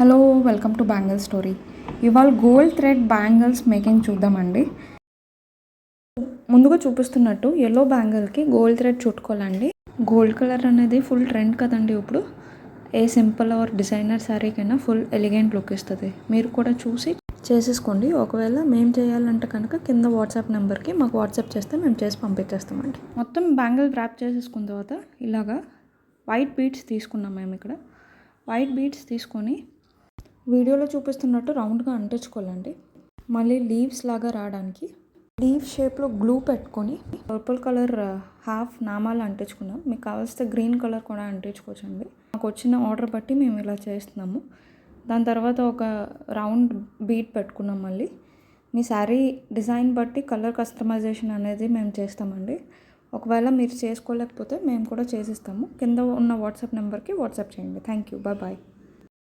Hello, welcome to bangle story. ఇవాళ gold thread bangles making చూద్దామండి. ముందుగా చూపిస్తున్నట్టు ఎల్లో బ్యాంగిల్కి గోల్డ్ థ్రెడ్ చుట్టుకోవాలండి. గోల్డ్ కలర్ అనేది ఫుల్ ట్రెండ్ కదండి ఇప్పుడు. ఏ సింపుల్ ఆర్ డిజైనర్ శారీకైనా ఫుల్ ఎలిగెంట్ లుక్ ఇస్తుంది. మీరు కూడా చూసి చేసేసుకోండి. ఒకవేళ మేము చేయాలంటే కనుక కింద వాట్సాప్ నెంబర్కి మాకు వాట్సాప్ చేస్తే మేము చేసి పంపించేస్తామండి. మొత్తం బ్యాంగిల్ ర్యాప్ చేసేసుకున్న తర్వాత ఇలాగా వైట్ బీడ్స్ తీసుకున్నాం. మేము ఇక్కడ వైట్ బీడ్స్ తీసుకొని వీడియోలో చూపిస్తున్నట్టు రౌండ్గా అంటించుకోవాలండి. మళ్ళీ లీవ్స్ లాగా రావడానికి లీవ్ షేప్లో గ్లూ పెట్టుకొని పర్పుల్ కలర్ హాఫ్ నామాలు అంటించుకున్నాం. మీకు కావాల్సిన గ్రీన్ కలర్ కూడా అంటించుకోవచ్చండి. మాకు వచ్చిన ఆర్డర్ బట్టి మేము ఇలా చేస్తున్నాము. దాని తర్వాత ఒక రౌండ్ బీడ్ పెట్టుకున్నాం. మళ్ళీ మీ శారీ డిజైన్ బట్టి కలర్ కస్టమైజేషన్ అనేది మేము చేస్తామండి. ఒకవేళ మీరు చేసుకోలేకపోతే మేము కూడా చేసిస్తాము. కింద ఉన్న వాట్సాప్ నెంబర్కి వాట్సాప్ చేయండి. Thank you. బాయ్.